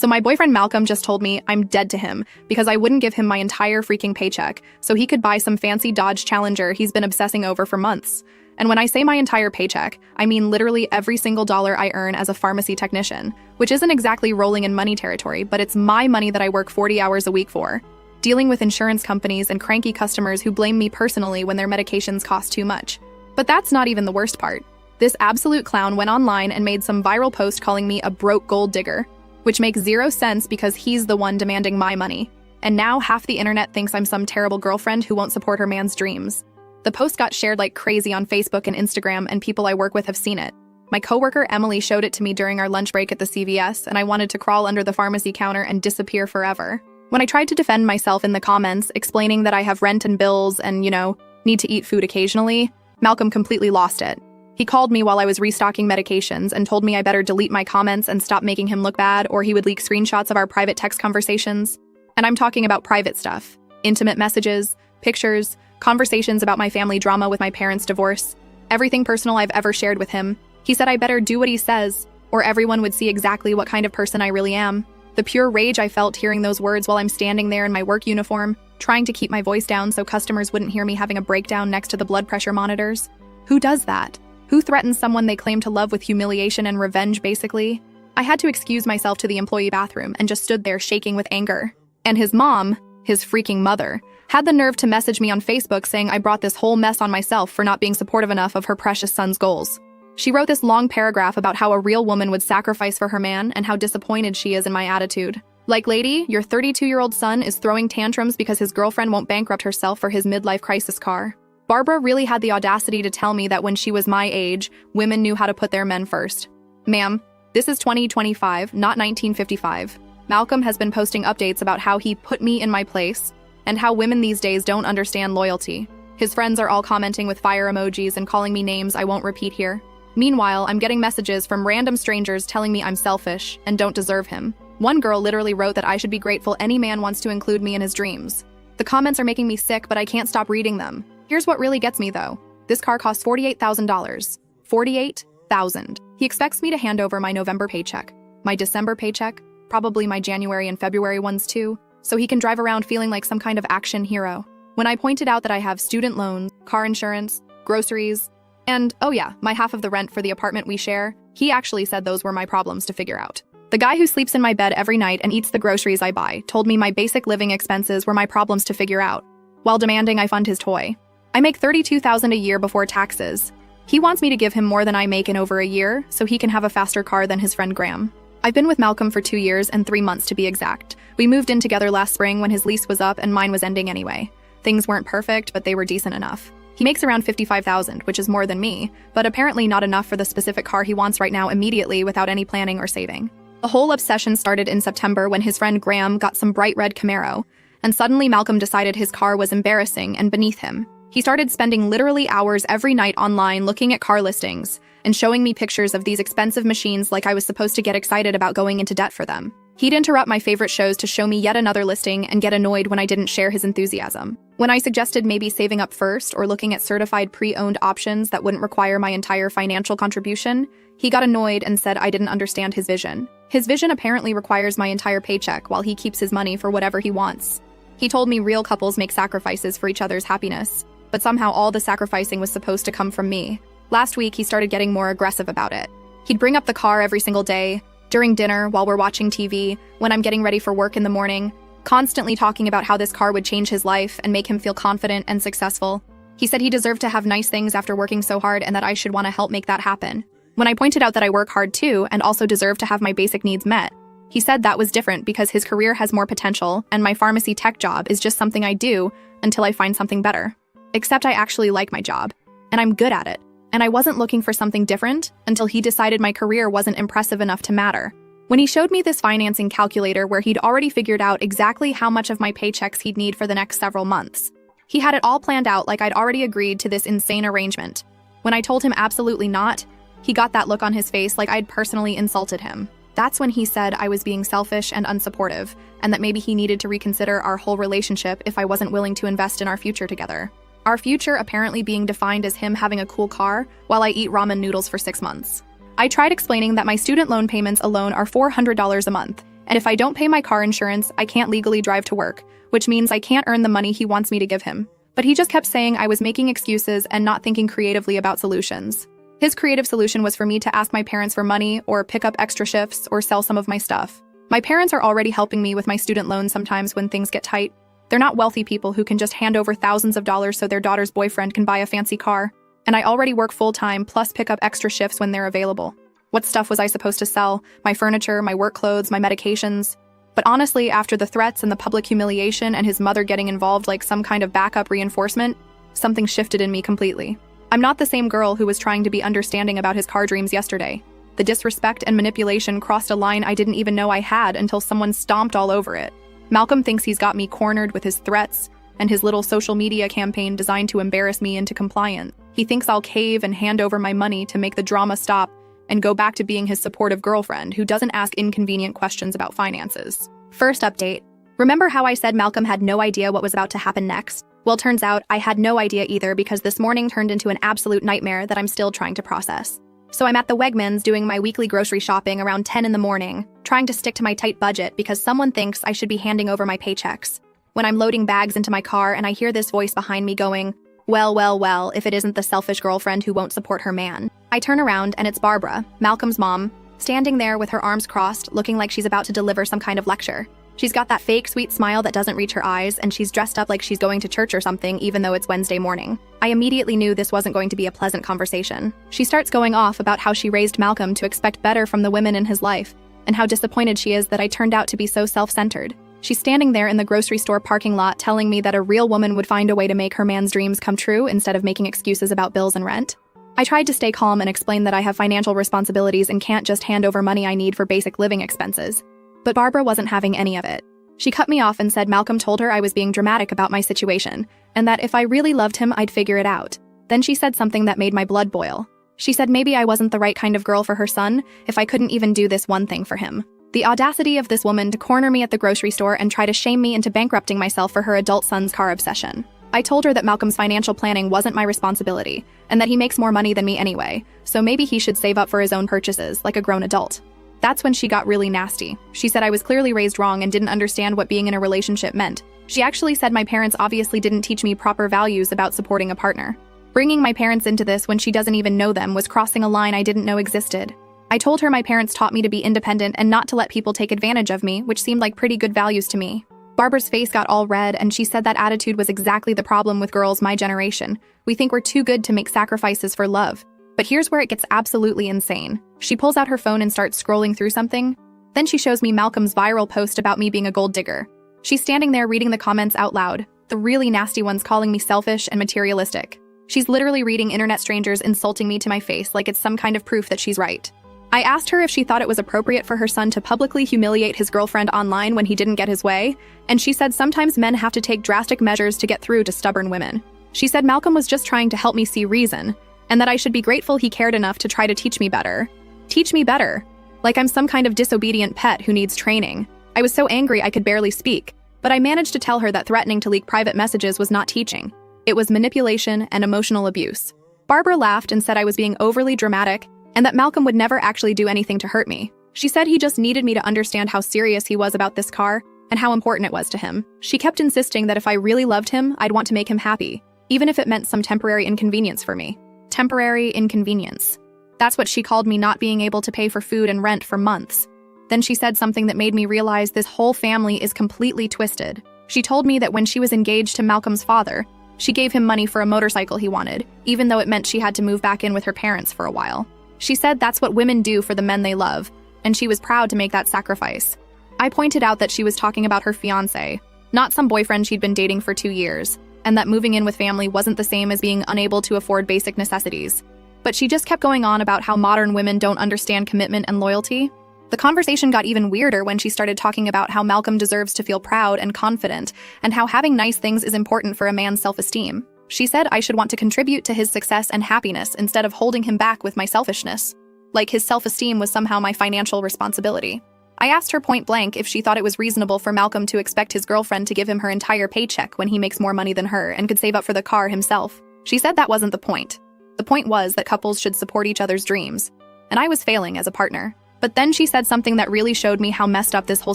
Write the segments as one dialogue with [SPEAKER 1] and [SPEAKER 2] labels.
[SPEAKER 1] So my boyfriend Malcolm just told me I'm dead to him because I wouldn't give him my entire freaking paycheck so he could buy some fancy Dodge Challenger he's been obsessing over for months. And when I say my entire paycheck, I mean literally every single dollar I earn as a pharmacy technician, which isn't exactly rolling in money territory, but it's my money that I work 40 hours a week for, dealing with insurance companies and cranky customers who blame me personally when their medications cost too much. But that's not even the worst part. This absolute clown went online and made some viral post calling me a broke gold digger, which makes zero sense because he's the one demanding my money. And now half the internet thinks I'm some terrible girlfriend who won't support her man's dreams. The post got shared like crazy on Facebook and Instagram, and people I work with have seen it. My coworker Emily showed it to me during our lunch break at the CVS, and I wanted to crawl under the pharmacy counter and disappear forever. When I tried to defend myself in the comments, explaining that I have rent and bills and, need to eat food occasionally, Malcolm completely lost it. He called me while I was restocking medications and told me I better delete my comments and stop making him look bad, or he would leak screenshots of our private text conversations. And I'm talking about private stuff. Intimate messages, pictures, conversations about my family drama with my parents' divorce. Everything personal I've ever shared with him. He said I better do what he says, or everyone would see exactly what kind of person I really am. The pure rage I felt hearing those words while I'm standing there in my work uniform, trying to keep my voice down so customers wouldn't hear me having a breakdown next to the blood pressure monitors. Who does that? Who threatens someone they claim to love with humiliation and revenge, basically? I had to excuse myself to the employee bathroom and just stood there shaking with anger. And his mom, his freaking mother, had the nerve to message me on Facebook saying I brought this whole mess on myself for not being supportive enough of her precious son's goals. She wrote this long paragraph about how a real woman would sacrifice for her man and how disappointed she is in my attitude. Like, lady, your 32-year-old son is throwing tantrums because his girlfriend won't bankrupt herself for his midlife crisis car. Barbara really had the audacity to tell me that when she was my age, women knew how to put their men first. Ma'am, this is 2025, not 1955. Malcolm has been posting updates about how he put me in my place and how women these days don't understand loyalty. His friends are all commenting with fire emojis and calling me names I won't repeat here. Meanwhile, I'm getting messages from random strangers telling me I'm selfish and don't deserve him. One girl literally wrote that I should be grateful any man wants to include me in his dreams. The comments are making me sick, but I can't stop reading them. Here's what really gets me, though. This car costs $48,000. $48,000. He expects me to hand over my November paycheck, my December paycheck, probably my January and February ones too, so he can drive around feeling like some kind of action hero. When I pointed out that I have student loans, car insurance, groceries, and, oh yeah, my half of the rent for the apartment we share, he actually said those were my problems to figure out. The guy who sleeps in my bed every night and eats the groceries I buy told me my basic living expenses were my problems to figure out, while demanding I fund his toy. I make $32,000 a year before taxes. He wants me to give him more than I make in over a year, so he can have a faster car than his friend Graham. I've been with Malcolm for 2 years and 3 months to be exact. We moved in together last spring when his lease was up and mine was ending anyway. Things weren't perfect, but they were decent enough. He makes around $55,000, which is more than me, but apparently not enough for the specific car he wants right now immediately without any planning or saving. The whole obsession started in September when his friend Graham got some bright red Camaro, and suddenly Malcolm decided his car was embarrassing and beneath him. He started spending literally hours every night online looking at car listings and showing me pictures of these expensive machines like I was supposed to get excited about going into debt for them. He'd interrupt my favorite shows to show me yet another listing and get annoyed when I didn't share his enthusiasm. When I suggested maybe saving up first or looking at certified pre-owned options that wouldn't require my entire financial contribution, he got annoyed and said I didn't understand his vision. His vision apparently requires my entire paycheck while he keeps his money for whatever he wants. He told me real couples make sacrifices for each other's happiness, but somehow all the sacrificing was supposed to come from me. Last week, he started getting more aggressive about it. He'd bring up the car every single day, during dinner, while we're watching TV, when I'm getting ready for work in the morning, constantly talking about how this car would change his life and make him feel confident and successful. He said he deserved to have nice things after working so hard and that I should want to help make that happen. When I pointed out that I work hard too and also deserve to have my basic needs met, he said that was different because his career has more potential and my pharmacy tech job is just something I do until I find something better. Except I actually like my job, and I'm good at it. And I wasn't looking for something different until he decided my career wasn't impressive enough to matter. When he showed me this financing calculator where he'd already figured out exactly how much of my paychecks he'd need for the next several months. He had it all planned out like I'd already agreed to this insane arrangement. When I told him absolutely not, he got that look on his face like I'd personally insulted him. That's when he said I was being selfish and unsupportive, and that maybe he needed to reconsider our whole relationship if I wasn't willing to invest in our future together. Our future apparently being defined as him having a cool car while I eat ramen noodles for 6 months. I tried explaining that my student loan payments alone are $400 a month, And if I don't pay my car insurance, I can't legally drive to work, which means I can't earn the money he wants me to give him. But he just kept saying I was making excuses and not thinking creatively about solutions. His creative solution was for me to ask my parents for money or pick up extra shifts or sell some of my stuff. My parents are already helping me with my student loans sometimes when things get tight. They're not wealthy people who can just hand over thousands of dollars so their daughter's boyfriend can buy a fancy car. And I already work full-time plus pick up extra shifts when they're available. What stuff was I supposed to sell? My furniture, my work clothes, my medications? But honestly, after the threats and the public humiliation and his mother getting involved like some kind of backup reinforcement, something shifted in me completely. I'm not the same girl who was trying to be understanding about his car dreams yesterday. The disrespect and manipulation crossed a line I didn't even know I had until someone stomped all over it. Malcolm thinks he's got me cornered with his threats and his little social media campaign designed to embarrass me into compliance. He thinks I'll cave and hand over my money to make the drama stop and go back to being his supportive girlfriend who doesn't ask inconvenient questions about finances. First update. Remember how I said Malcolm had no idea what was about to happen next? Well, turns out I had no idea either because this morning turned into an absolute nightmare that I'm still trying to process. So I'm at the Wegmans doing my weekly grocery shopping around 10 in the morning, trying to stick to my tight budget because someone thinks I should be handing over my paychecks. When I'm loading bags into my car and I hear this voice behind me going, well, if it isn't the selfish girlfriend who won't support her man. I turn around and it's Barbara, Malcolm's mom, standing there with her arms crossed, looking like she's about to deliver some kind of lecture. She's got that fake sweet smile that doesn't reach her eyes, and she's dressed up like she's going to church or something even though it's Wednesday morning. I immediately knew this wasn't going to be a pleasant conversation. She starts going off about how she raised Malcolm to expect better from the women in his life, and how disappointed she is that I turned out to be so self-centered. She's standing there in the grocery store parking lot telling me that a real woman would find a way to make her man's dreams come true instead of making excuses about bills and rent. I tried to stay calm and explain that I have financial responsibilities and can't just hand over money I need for basic living expenses. But Barbara wasn't having any of it. She cut me off and said Malcolm told her I was being dramatic about my situation, and that if I really loved him, I'd figure it out. Then she said something that made my blood boil. She said maybe I wasn't the right kind of girl for her son if I couldn't even do this one thing for him. The audacity of this woman to corner me at the grocery store and try to shame me into bankrupting myself for her adult son's car obsession. I told her that Malcolm's financial planning wasn't my responsibility, and that he makes more money than me anyway, so maybe he should save up for his own purchases like a grown adult. That's when she got really nasty. She said I was clearly raised wrong and didn't understand what being in a relationship meant. She actually said my parents obviously didn't teach me proper values about supporting a partner. Bringing my parents into this when she doesn't even know them was crossing a line I didn't know existed. I told her my parents taught me to be independent and not to let people take advantage of me, which seemed like pretty good values to me. Barbara's face got all red, and she said that attitude was exactly the problem with girls my generation. We think we're too good to make sacrifices for love. But here's where it gets absolutely insane. She pulls out her phone and starts scrolling through something. Then she shows me Malcolm's viral post about me being a gold digger. She's standing there reading the comments out loud, the really nasty ones calling me selfish and materialistic. She's literally reading internet strangers insulting me to my face like it's some kind of proof that she's right. I asked her if she thought it was appropriate for her son to publicly humiliate his girlfriend online when he didn't get his way, and she said sometimes men have to take drastic measures to get through to stubborn women. She said Malcolm was just trying to help me see reason, and that I should be grateful he cared enough to try to teach me better. Teach me better. Like I'm some kind of disobedient pet who needs training. I was so angry I could barely speak, but I managed to tell her that threatening to leak private messages was not teaching. It was manipulation and emotional abuse. Barbara laughed and said I was being overly dramatic and that Malcolm would never actually do anything to hurt me. She said he just needed me to understand how serious he was about this car and how important it was to him. She kept insisting that if I really loved him, I'd want to make him happy, even if it meant some temporary inconvenience for me. Temporary inconvenience. That's what she called me not being able to pay for food and rent for months. Then she said something that made me realize this whole family is completely twisted. She told me that when she was engaged to Malcolm's father, she gave him money for a motorcycle he wanted, even though it meant she had to move back in with her parents for a while. She said that's what women do for the men they love, and she was proud to make that sacrifice. I pointed out that she was talking about her fiancé, not some boyfriend she'd been dating for 2 years, and that moving in with family wasn't the same as being unable to afford basic necessities. But she just kept going on about how modern women don't understand commitment and loyalty. The conversation got even weirder when she started talking about how Malcolm deserves to feel proud and confident, and how having nice things is important for a man's self-esteem. She said I should want to contribute to his success and happiness instead of holding him back with my selfishness. Like his self-esteem was somehow my financial responsibility. I asked her point blank if she thought it was reasonable for Malcolm to expect his girlfriend to give him her entire paycheck when he makes more money than her and could save up for the car himself. She said that wasn't the point. The point was that couples should support each other's dreams, and I was failing as a partner. But then she said something that really showed me how messed up this whole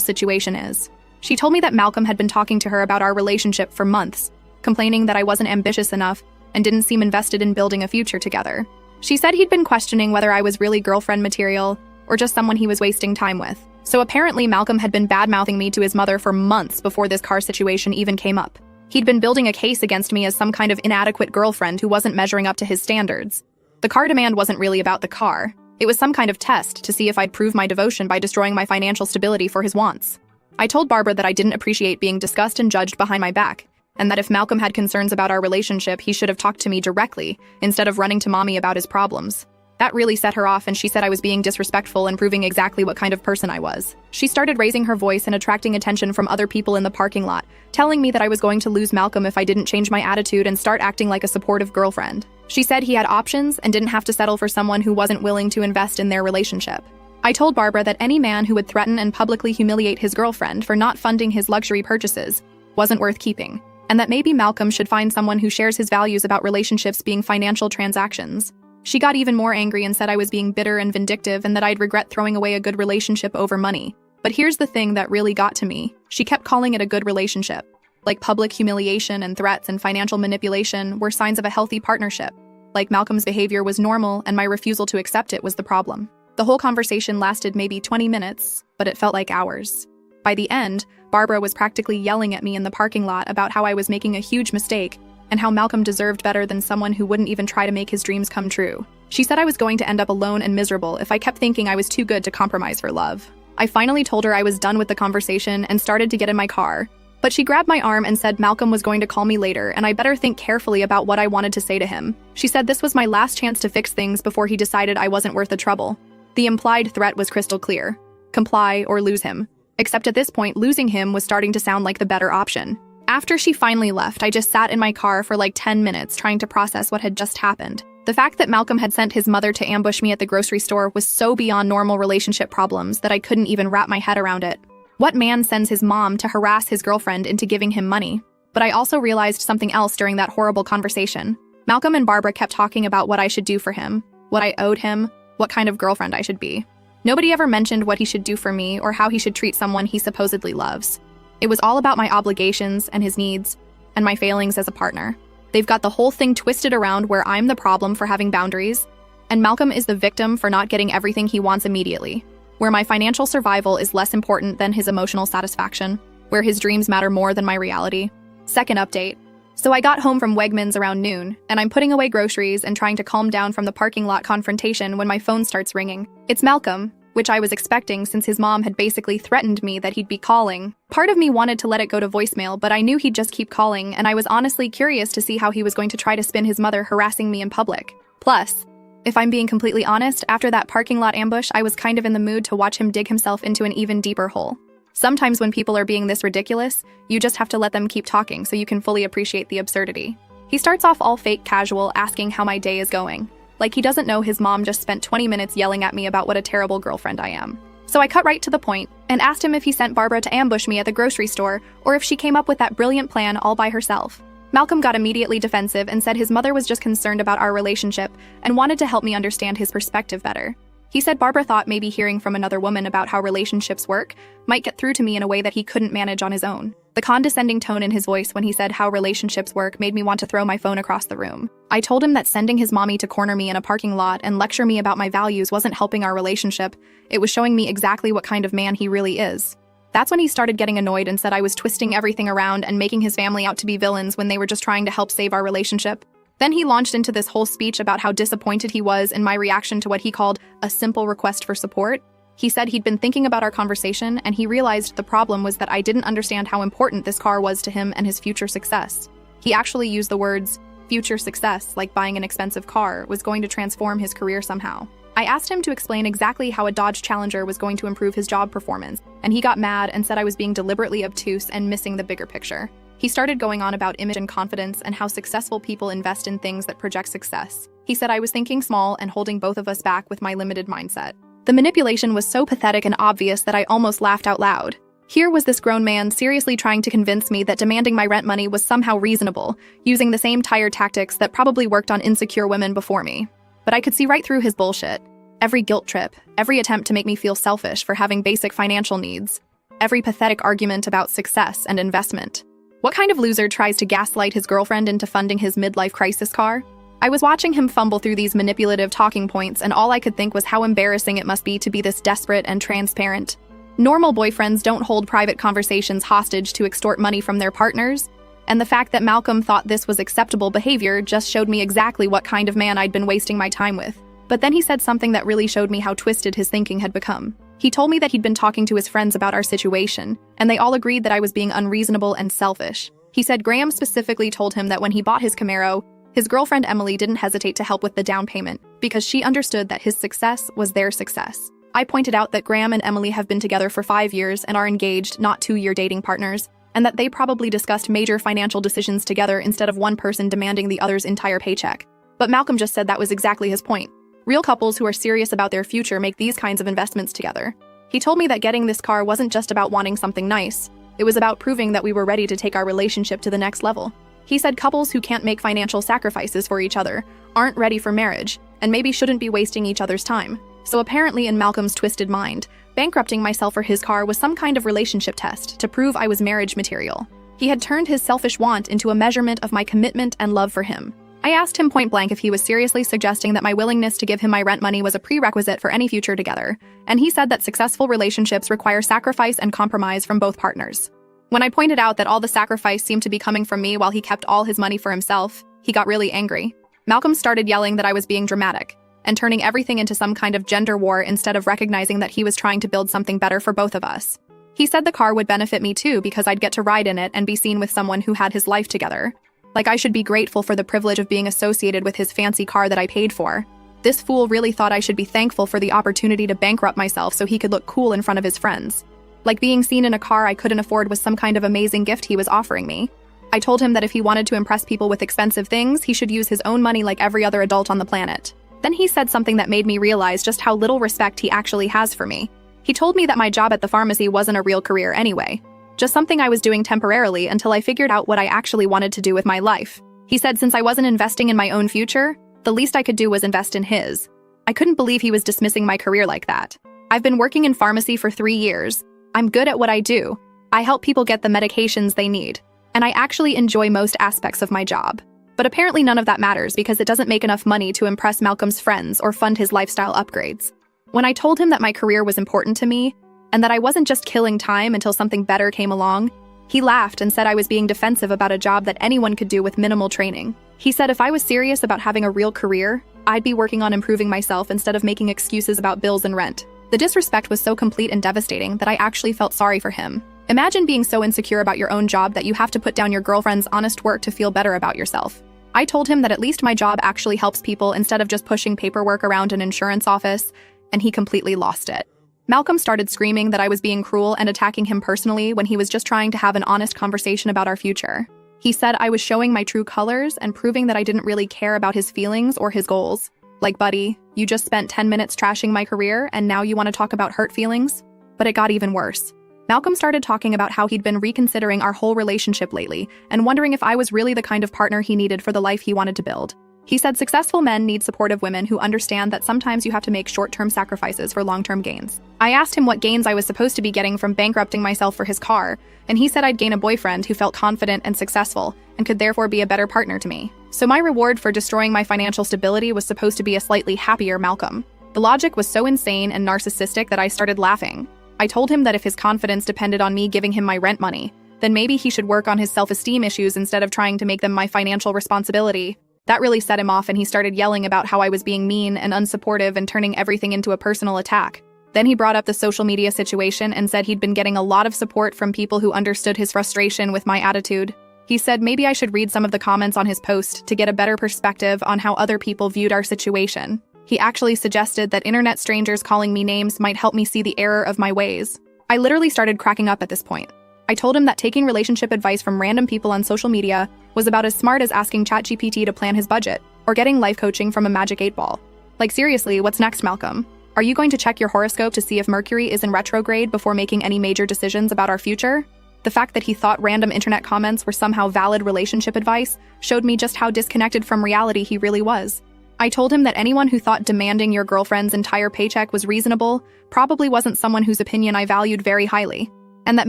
[SPEAKER 1] situation is. She told me that Malcolm had been talking to her about our relationship for months, complaining that I wasn't ambitious enough and didn't seem invested in building a future together. She said he'd been questioning whether I was really girlfriend material or just someone he was wasting time with. So apparently Malcolm had been bad-mouthing me to his mother for months before this car situation even came up. He'd been building a case against me as some kind of inadequate girlfriend who wasn't measuring up to his standards. The car demand wasn't really about the car. It was some kind of test to see if I'd prove my devotion by destroying my financial stability for his wants. I told Barbara that I didn't appreciate being discussed and judged behind my back, and that if Malcolm had concerns about our relationship, he should have talked to me directly, instead of running to mommy about his problems. That really set her off, and she said I was being disrespectful and proving exactly what kind of person I was. She started raising her voice and attracting attention from other people in the parking lot, telling me that I was going to lose Malcolm if I didn't change my attitude and start acting like a supportive girlfriend. She said he had options and didn't have to settle for someone who wasn't willing to invest in their relationship. I told Barbara that any man who would threaten and publicly humiliate his girlfriend for not funding his luxury purchases wasn't worth keeping, and that maybe Malcolm should find someone who shares his values about relationships being financial transactions. She got even more angry and said I was being bitter and vindictive and that I'd regret throwing away a good relationship over money. But here's the thing that really got to me. She kept calling it a good relationship. Like public humiliation and threats and financial manipulation were signs of a healthy partnership. Like Malcolm's behavior was normal and my refusal to accept it was the problem. The whole conversation lasted maybe 20 minutes, but it felt like hours. By the end, Barbara was practically yelling at me in the parking lot about how I was making a huge mistake and how Malcolm deserved better than someone who wouldn't even try to make his dreams come true. She said I was going to end up alone and miserable if I kept thinking I was too good to compromise for love. I finally told her I was done with the conversation and started to get in my car, but she grabbed my arm and said Malcolm was going to call me later and I better think carefully about what I wanted to say to him. She said this was my last chance to fix things before he decided I wasn't worth the trouble. The implied threat was crystal clear. Comply or lose him. Except at this point, losing him was starting to sound like the better option. After she finally left, I just sat in my car for like 10 minutes trying to process what had just happened. The fact that Malcolm had sent his mother to ambush me at the grocery store was so beyond normal relationship problems that I couldn't even wrap my head around it. What man sends his mom to harass his girlfriend into giving him money? But I also realized something else during that horrible conversation. Malcolm and Barbara kept talking about what I should do for him, what I owed him, what kind of girlfriend I should be. Nobody ever mentioned what he should do for me or how he should treat someone he supposedly loves. It was all about my obligations and his needs, and my failings as a partner. They've got the whole thing twisted around where I'm the problem for having boundaries, and Malcolm is the victim for not getting everything he wants immediately, where my financial survival is less important than his emotional satisfaction, where his dreams matter more than my reality. Second update. So I got home from Wegmans around noon, and I'm putting away groceries and trying to calm down from the parking lot confrontation when my phone starts ringing. It's Malcolm, which I was expecting since his mom had basically threatened me that he'd be calling. Part of me wanted to let it go to voicemail, but I knew he'd just keep calling, and I was honestly curious to see how he was going to try to spin his mother harassing me in public. Plus, if I'm being completely honest, after that parking lot ambush, I was kind of in the mood to watch him dig himself into an even deeper hole. Sometimes when people are being this ridiculous, you just have to let them keep talking so you can fully appreciate the absurdity. He starts off all fake casual, asking how my day is going. Like he doesn't know his mom just spent 20 minutes yelling at me about what a terrible girlfriend I am. So I cut right to the point and asked him if he sent Barbara to ambush me at the grocery store or if she came up with that brilliant plan all by herself. Malcolm got immediately defensive and said his mother was just concerned about our relationship and wanted to help me understand his perspective better. He said Barbara thought maybe hearing from another woman about how relationships work might get through to me in a way that he couldn't manage on his own. The condescending tone in his voice when he said how relationships work made me want to throw my phone across the room. I told him that sending his mommy to corner me in a parking lot and lecture me about my values wasn't helping our relationship. It was showing me exactly what kind of man he really is. That's when he started getting annoyed and said I was twisting everything around and making his family out to be villains when they were just trying to help save our relationship. Then he launched into this whole speech about how disappointed he was in my reaction to what he called a simple request for support. He said he'd been thinking about our conversation and he realized the problem was that I didn't understand how important this car was to him and his future success. He actually used the words, future success, like buying an expensive car, was going to transform his career somehow. I asked him to explain exactly how a Dodge Challenger was going to improve his job performance, and he got mad and said I was being deliberately obtuse and missing the bigger picture. He started going on about image and confidence and how successful people invest in things that project success. He said I was thinking small and holding both of us back with my limited mindset. The manipulation was so pathetic and obvious that I almost laughed out loud. Here was this grown man seriously trying to convince me that demanding my rent money was somehow reasonable, using the same tired tactics that probably worked on insecure women before me. But I could see right through his bullshit. Every guilt trip, every attempt to make me feel selfish for having basic financial needs, every pathetic argument about success and investment. What kind of loser tries to gaslight his girlfriend into funding his midlife crisis car? I was watching him fumble through these manipulative talking points, and all I could think was how embarrassing it must be to be this desperate and transparent. Normal boyfriends don't hold private conversations hostage to extort money from their partners, and the fact that Malcolm thought this was acceptable behavior just showed me exactly what kind of man I'd been wasting my time with. But then he said something that really showed me how twisted his thinking had become. He told me that he'd been talking to his friends about our situation, and they all agreed that I was being unreasonable and selfish. He said Graham specifically told him that when he bought his Camaro, his girlfriend Emily didn't hesitate to help with the down payment because she understood that his success was their success. I pointed out that Graham and Emily have been together for 5 years and are engaged, not 2-year dating partners, and that they probably discussed major financial decisions together instead of one person demanding the other's entire paycheck. But Malcolm just said that was exactly his point. Real couples who are serious about their future make these kinds of investments together. He told me that getting this car wasn't just about wanting something nice. It was about proving that we were ready to take our relationship to the next level. He said couples who can't make financial sacrifices for each other aren't ready for marriage and maybe shouldn't be wasting each other's time. So apparently in Malcolm's twisted mind, bankrupting myself for his car was some kind of relationship test to prove I was marriage material. He had turned his selfish want into a measurement of my commitment and love for him. I asked him point blank if he was seriously suggesting that my willingness to give him my rent money was a prerequisite for any future together, and he said that successful relationships require sacrifice and compromise from both partners. When I pointed out that all the sacrifice seemed to be coming from me while he kept all his money for himself, he got really angry. Malcolm started yelling that I was being dramatic and turning everything into some kind of gender war instead of recognizing that he was trying to build something better for both of us. He said the car would benefit me too because I'd get to ride in it and be seen with someone who had his life together. Like I should be grateful for the privilege of being associated with his fancy car that I paid for. This fool really thought I should be thankful for the opportunity to bankrupt myself so he could look cool in front of his friends. Like being seen in a car I couldn't afford was some kind of amazing gift he was offering me. I told him that if he wanted to impress people with expensive things, he should use his own money like every other adult on the planet. Then he said something that made me realize just how little respect he actually has for me. He told me that my job at the pharmacy wasn't a real career anyway. Just something I was doing temporarily until I figured out what I actually wanted to do with my life. He said since I wasn't investing in my own future, the least I could do was invest in his. I couldn't believe he was dismissing my career like that. I've been working in pharmacy for 3 years. I'm good at what I do. I help people get the medications they need. And I actually enjoy most aspects of my job. But apparently none of that matters because it doesn't make enough money to impress Malcolm's friends or fund his lifestyle upgrades. When I told him that my career was important to me, and that I wasn't just killing time until something better came along, he laughed and said I was being defensive about a job that anyone could do with minimal training. He said if I was serious about having a real career, I'd be working on improving myself instead of making excuses about bills and rent. The disrespect was so complete and devastating that I actually felt sorry for him. Imagine being so insecure about your own job that you have to put down your girlfriend's honest work to feel better about yourself. I told him that at least my job actually helps people instead of just pushing paperwork around an insurance office, and he completely lost it. Malcolm started screaming that I was being cruel and attacking him personally when he was just trying to have an honest conversation about our future. He said I was showing my true colors and proving that I didn't really care about his feelings or his goals. Like, buddy, you just spent 10 minutes trashing my career and now you want to talk about hurt feelings? But it got even worse. Malcolm started talking about how he'd been reconsidering our whole relationship lately and wondering if I was really the kind of partner he needed for the life he wanted to build. He said successful men need supportive women who understand that sometimes you have to make short-term sacrifices for long-term gains. I asked him what gains I was supposed to be getting from bankrupting myself for his car, and he said I'd gain a boyfriend who felt confident and successful and could therefore be a better partner to me. So my reward for destroying my financial stability was supposed to be a slightly happier Malcolm. The logic was so insane and narcissistic that I started laughing. I told him that if his confidence depended on me giving him my rent money, then maybe he should work on his self-esteem issues instead of trying to make them my financial responsibility. That really set him off and he started yelling about how I was being mean and unsupportive and turning everything into a personal attack. Then he brought up the social media situation and said he'd been getting a lot of support from people who understood his frustration with my attitude. He said maybe I should read some of the comments on his post to get a better perspective on how other people viewed our situation. He actually suggested that internet strangers calling me names might help me see the error of my ways. I literally started cracking up at this point. I told him that taking relationship advice from random people on social media was about as smart as asking ChatGPT to plan his budget, or getting life coaching from a magic 8-ball. Like seriously, what's next, Malcolm? Are you going to check your horoscope to see if Mercury is in retrograde before making any major decisions about our future? The fact that he thought random internet comments were somehow valid relationship advice showed me just how disconnected from reality he really was. I told him that anyone who thought demanding your girlfriend's entire paycheck was reasonable probably wasn't someone whose opinion I valued very highly, and that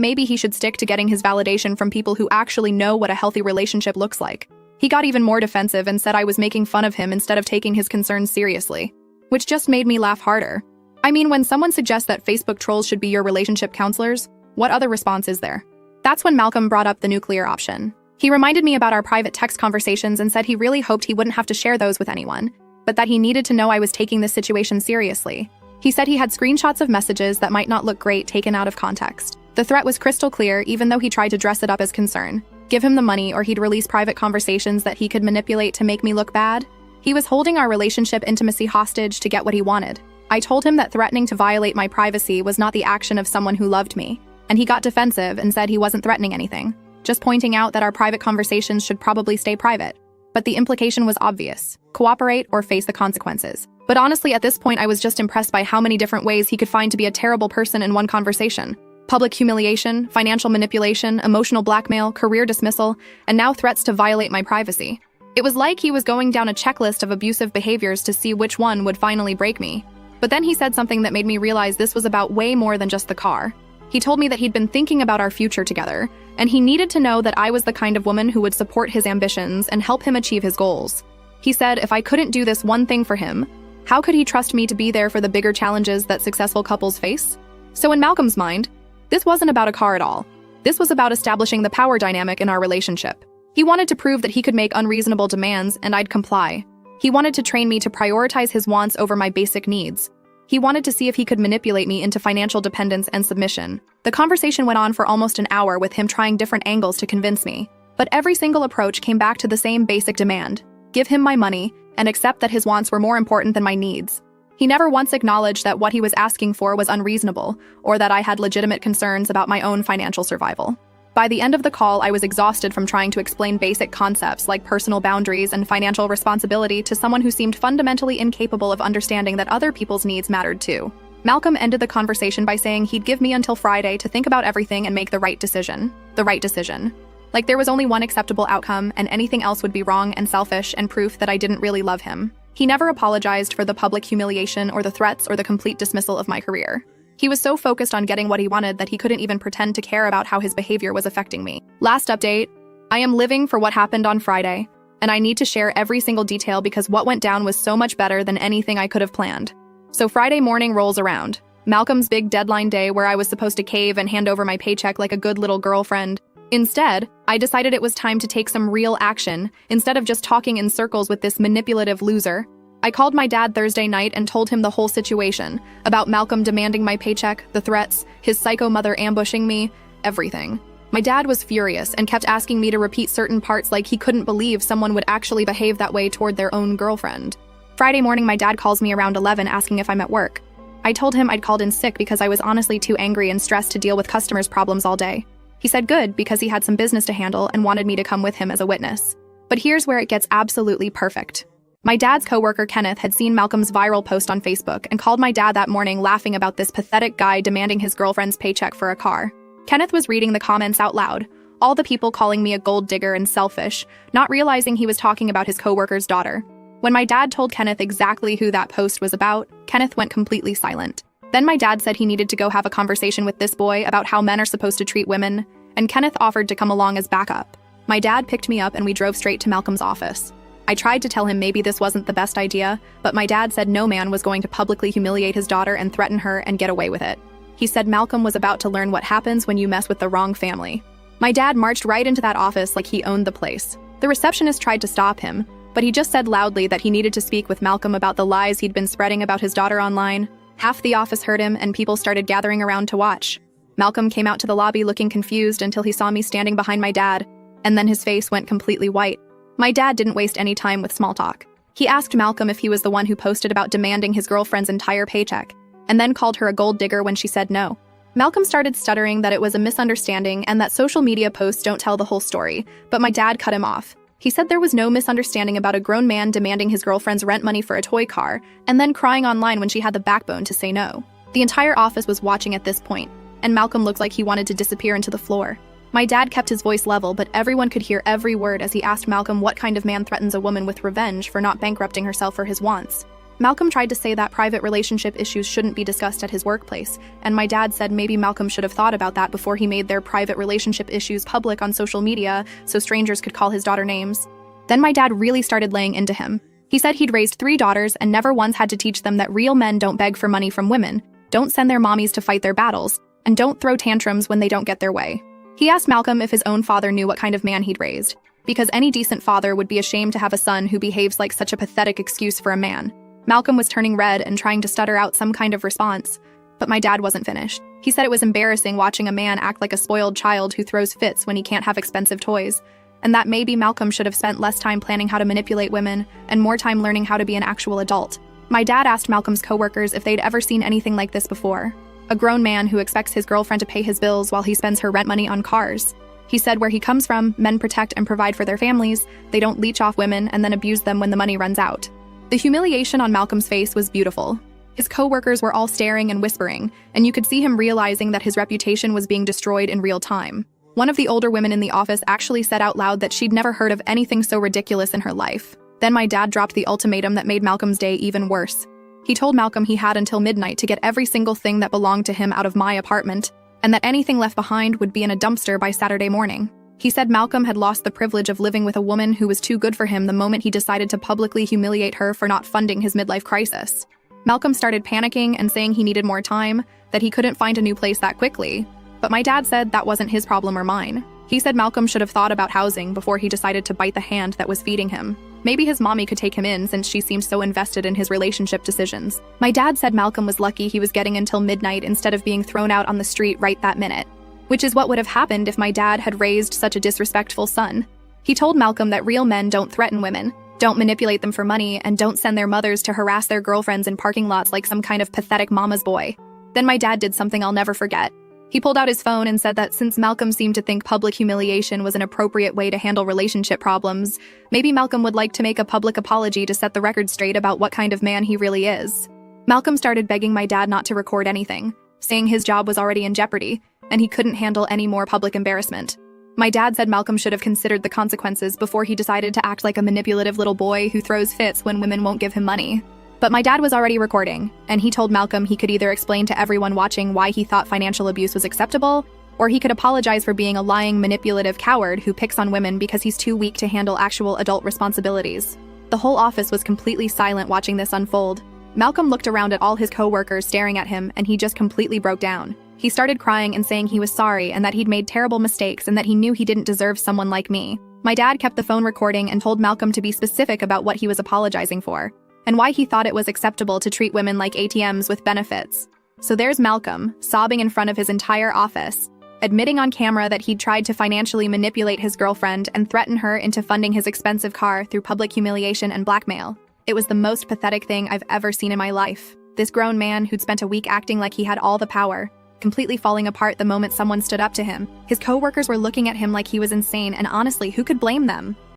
[SPEAKER 1] maybe he should stick to getting his validation from people who actually know what a healthy relationship looks like. He got even more defensive and said I was making fun of him instead of taking his concerns seriously, which just made me laugh harder. I mean, when someone suggests that Facebook trolls should be your relationship counselors, what other response is there? That's when Malcolm brought up the nuclear option. He reminded me about our private text conversations and said he really hoped he wouldn't have to share those with anyone, but that he needed to know I was taking this situation seriously. He said he had screenshots of messages that might not look great taken out of context. The threat was crystal clear, even though he tried to dress it up as concern. Give him the money or he'd release private conversations that he could manipulate to make me look bad. He was holding our relationship intimacy hostage to get what he wanted. I told him that threatening to violate my privacy was not the action of someone who loved me, and he got defensive and said he wasn't threatening anything, just pointing out that our private conversations should probably stay private. But the implication was obvious: cooperate or face the consequences. But honestly, at this point, I was just impressed by how many different ways he could find to be a terrible person in one conversation. Public humiliation, financial manipulation, emotional blackmail, career dismissal, and now threats to violate my privacy. It was like he was going down a checklist of abusive behaviors to see which one would finally break me. But then he said something that made me realize this was about way more than just the car. He told me that he'd been thinking about our future together, and he needed to know that I was the kind of woman who would support his ambitions and help him achieve his goals. He said if I couldn't do this one thing for him, how could he trust me to be there for the bigger challenges that successful couples face? So in Malcolm's mind, this wasn't about a car at all. This was about establishing the power dynamic in our relationship. He wanted to prove that he could make unreasonable demands and I'd comply. He wanted to train me to prioritize his wants over my basic needs. He wanted to see if he could manipulate me into financial dependence and submission. The conversation went on for almost an hour with him trying different angles to convince me. But every single approach came back to the same basic demand: give him my money and accept that his wants were more important than my needs. He never once acknowledged that what he was asking for was unreasonable or that I had legitimate concerns about my own financial survival. By the end of the call, I was exhausted from trying to explain basic concepts like personal boundaries and financial responsibility to someone who seemed fundamentally incapable of understanding that other people's needs mattered too. Malcolm ended the conversation by saying he'd give me until Friday to think about everything and make the right decision. The right decision. Like there was only one acceptable outcome and anything else would be wrong and selfish and proof that I didn't really love him. He never apologized for the public humiliation or the threats or the complete dismissal of my career. He was so focused on getting what he wanted that he couldn't even pretend to care about how his behavior was affecting me. Last update, I am living for what happened on Friday, and I need to share every single detail because what went down was so much better than anything I could have planned. So Friday morning rolls around. Malcolm's big deadline day where I was supposed to cave and hand over my paycheck like a good little girlfriend. Instead, I decided it was time to take some real action instead of just talking in circles with this manipulative loser. I called my dad Thursday night and told him the whole situation, about Malcolm demanding my paycheck, the threats, his psycho mother ambushing me, everything. My dad was furious and kept asking me to repeat certain parts like he couldn't believe someone would actually behave that way toward their own girlfriend. Friday morning, my dad calls me around 11 asking if I'm at work. I told him I'd called in sick because I was honestly too angry and stressed to deal with customers' problems all day. He said good because he had some business to handle and wanted me to come with him as a witness. But here's where it gets absolutely perfect. My dad's coworker Kenneth had seen Malcolm's viral post on Facebook and called my dad that morning laughing about this pathetic guy demanding his girlfriend's paycheck for a car. Kenneth was reading the comments out loud, all the people calling me a gold digger and selfish, not realizing he was talking about his coworker's daughter. When my dad told Kenneth exactly who that post was about, Kenneth went completely silent. Then my dad said he needed to go have a conversation with this boy about how men are supposed to treat women, and Kenneth offered to come along as backup. My dad picked me up and we drove straight to Malcolm's office. I tried to tell him maybe this wasn't the best idea, but my dad said no man was going to publicly humiliate his daughter and threaten her and get away with it. He said Malcolm was about to learn what happens when you mess with the wrong family. My dad marched right into that office like he owned the place. The receptionist tried to stop him, but he just said loudly that he needed to speak with Malcolm about the lies he'd been spreading about his daughter online. Half the office heard him and people started gathering around to watch. Malcolm came out to the lobby looking confused until he saw me standing behind my dad, and then his face went completely white. My dad didn't waste any time with small talk. He asked Malcolm if he was the one who posted about demanding his girlfriend's entire paycheck, and then called her a gold digger when she said no. Malcolm started stuttering that it was a misunderstanding and that social media posts don't tell the whole story, but my dad cut him off. He said there was no misunderstanding about a grown man demanding his girlfriend's rent money for a toy car, and then crying online when she had the backbone to say no. The entire office was watching at this point, and Malcolm looked like he wanted to disappear into the floor. My dad kept his voice level, but everyone could hear every word as he asked Malcolm what kind of man threatens a woman with revenge for not bankrupting herself for his wants. Malcolm tried to say that private relationship issues shouldn't be discussed at his workplace, and my dad said maybe Malcolm should have thought about that before he made their private relationship issues public on social media so strangers could call his daughter names. Then my dad really started laying into him. He said he'd raised 3 daughters and never once had to teach them that real men don't beg for money from women, don't send their mommies to fight their battles, and don't throw tantrums when they don't get their way. He asked Malcolm if his own father knew what kind of man he'd raised, because any decent father would be ashamed to have a son who behaves like such a pathetic excuse for a man. Malcolm was turning red and trying to stutter out some kind of response, but my dad wasn't finished. He said it was embarrassing watching a man act like a spoiled child who throws fits when he can't have expensive toys, and that maybe Malcolm should have spent less time planning how to manipulate women and more time learning how to be an actual adult. My dad asked Malcolm's coworkers if they'd ever seen anything like this before. A grown man who expects his girlfriend to pay his bills while he spends her rent money on cars. He said where he comes from, men protect and provide for their families, they don't leech off women and then abuse them when the money runs out. The humiliation on Malcolm's face was beautiful. His co-workers were all staring and whispering, and you could see him realizing that his reputation was being destroyed in real time. One of the older women in the office actually said out loud that she'd never heard of anything so ridiculous in her life. Then my dad dropped the ultimatum that made Malcolm's day even worse. He told Malcolm he had until midnight to get every single thing that belonged to him out of my apartment, and that anything left behind would be in a dumpster by Saturday morning. He said Malcolm had lost the privilege of living with a woman who was too good for him the moment he decided to publicly humiliate her for not funding his midlife crisis. Malcolm started panicking and saying he needed more time, that he couldn't find a new place that quickly. But my dad said that wasn't his problem or mine. He said Malcolm should have thought about housing before he decided to bite the hand that was feeding him. Maybe his mommy could take him in since she seemed so invested in his relationship decisions. My dad said Malcolm was lucky he was getting until midnight instead of being thrown out on the street right that minute, which is what would have happened if my dad had raised such a disrespectful son. He told Malcolm that real men don't threaten women, don't manipulate them for money, and don't send their mothers to harass their girlfriends in parking lots like some kind of pathetic mama's boy. Then my dad did something I'll never forget. He pulled out his phone and said that since Malcolm seemed to think public humiliation was an appropriate way to handle relationship problems, maybe Malcolm would like to make a public apology to set the record straight about what kind of man he really is. Malcolm started begging my dad not to record anything, saying his job was already in jeopardy, and he couldn't handle any more public embarrassment. My dad said Malcolm should have considered the consequences before he decided to act like a manipulative little boy who throws fits when women won't give him money. But my dad was already recording, and he told Malcolm he could either explain to everyone watching why he thought financial abuse was acceptable, or he could apologize for being a lying, manipulative coward who picks on women because he's too weak to handle actual adult responsibilities. The whole office was completely silent watching this unfold. Malcolm looked around at all his co-workers staring at him, and he just completely broke down. He started crying and saying he was sorry and that he'd made terrible mistakes and that he knew he didn't deserve someone like me. My dad kept the phone recording and told Malcolm to be specific about what he was apologizing for, and why he thought it was acceptable to treat women like ATMs with benefits. So there's Malcolm, sobbing in front of his entire office, admitting on camera that he'd tried to financially manipulate his girlfriend and threaten her into funding his expensive car through public humiliation and blackmail. It was the most pathetic thing I've ever seen in my life. This grown man who'd spent a week acting like he had all the power, completely falling apart the moment someone stood up to him. His co-workers were looking at him like he was insane, and honestly, who could blame them?